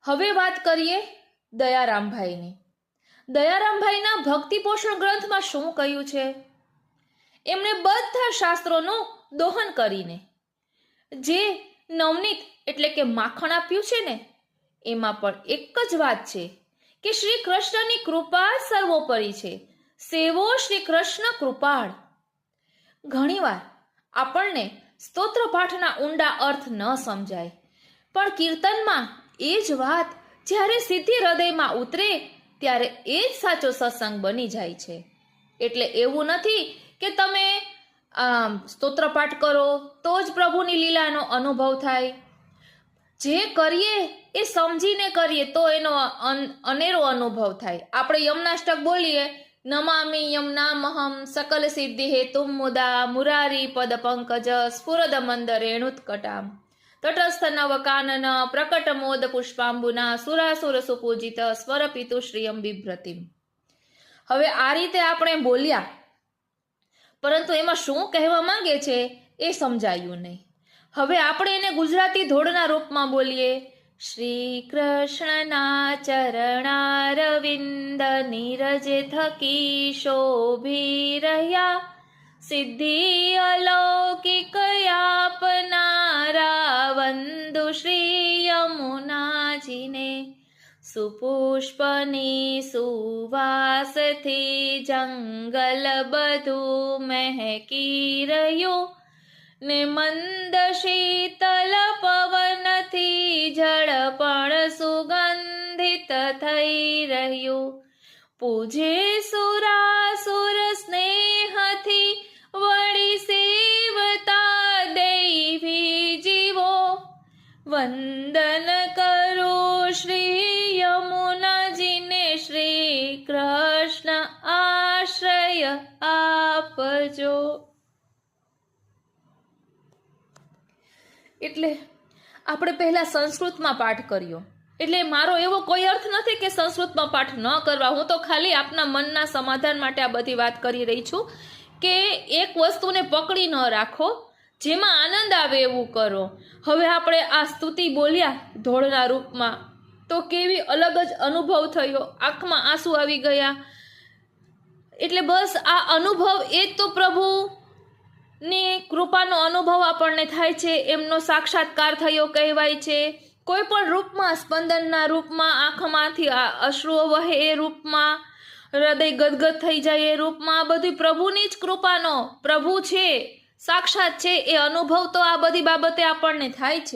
હવે વાત કરીએ દયારામભાઈની. દયારામભાઈના ભક્તિ પોષણ ગ્રંથમાં શું કહ્યું છે? એમણે બધા શાસ્ત્રોનું દોહન કરીને જે નવનીત એટલે કે માખણ આપ્યું છે ને, એમાં પણ એક જ વાત છે કે શ્રી કૃષ્ણની કૃપા સર્વોપરી છે. સેવો શ્રી કૃષ્ણ કૃપાળ. ઘણીવાર આપણને સ્તોત્ર પાઠના ઊંડા અર્થ ન સમજાય, પણ કીર્તનમાં એ જ વાત જ્યારે સીધી હૃદયમાં ઉતરે ત્યારે એ જ સાચો સત્સંગ બની જાય છે. એટલે એવું નથી કે તમે સ્તોત્ર પાઠ કરો તો જ પ્રભુની લીલાનો અનુભવ થાય. જે કરીએ એ સમજીને કરીએ તો એનો અનેરો અનુભવ થાય. આપણે યમનાષ્ટક બોલીએ, નમામિ યમનામહમ સકલ સિદ્ધિ હેતુમ મુદા મુરારી પદ પંકજ સ્ફુરદ મંદ રેણુત્કટામ તટસ્થ નવ કાનન પ્રકટ મોદ પુષ્પાંબુના સુરાસુર સુપૂજિત સ્વર પિતુ શ્રીયમ બિભ્રતિમ. હવે આ રીતે આપણે બોલ્યા, પરંતુ એમાં શું કહેવા માંગે છે એ સમજાયું નહીં. હવે આપણે એને ગુજરાતી ધોળના રૂપમાં બોલીએ. શ્રી કૃષ્ણના ચરણારવિંદ નીરજ થકી શોભી રહ્યા, સિદ્ધિ અલૌકિક આપનારા વંદુ શ્રી યમુનાજીને. સુપુષ્પની સુવાસથી જંગલ બધું મહેકી રહ્યું ને મંદ શીતલ પવનથી જળ પણ સુગંધિત થઈ રહ્યું. પૂજે સુરાસુર સ્નેહથી વળી સેવતા દૈવી જીવો, વંદન કરો શ્રી યમુનાજીને, શ્રી કૃષ્ણ આશ્રય આપજો. એટલે આપણે પહેલા સંસ્કૃતમાં પાઠ કર્યો. એટલે મારો એવો કોઈ અર્થ નથી કે સંસ્કૃતમાં પાઠ ન કરવા. હું તો ખાલી આપના મનના સમાધાન માટે આ બધી વાત કરી રહી છું કે એક વસ્તુને પકડી ન રાખો, જેમાં આનંદ આવે એવું કરો. હવે આપણે આ સ્તુતિ બોલ્યા ધોળના રૂપમાં તો કેવી અલગ જ અનુભવ થયો, આંખમાં આંસુ આવી ગયા. એટલે બસ આ અનુભવ એ જ તો પ્રભુની કૃપાનો અનુભવ આપણને થાય છે, એમનો સાક્ષાત્કાર થયો કહેવાય છે. કોઈ પણ રૂપમાં, સ્પંદનના રૂપમાં, આંખમાંથી અશ્રુઓ વહે એ રૂપમાં, હૃદય ગદગદ થઈ જાય એ રૂપમાં, આ બધી પ્રભુની જ કૃપાનો, પ્રભુ છે, સાક્ષાત છે એ અનુભવ તો આ બધી બાબતે આપણને થાય છે.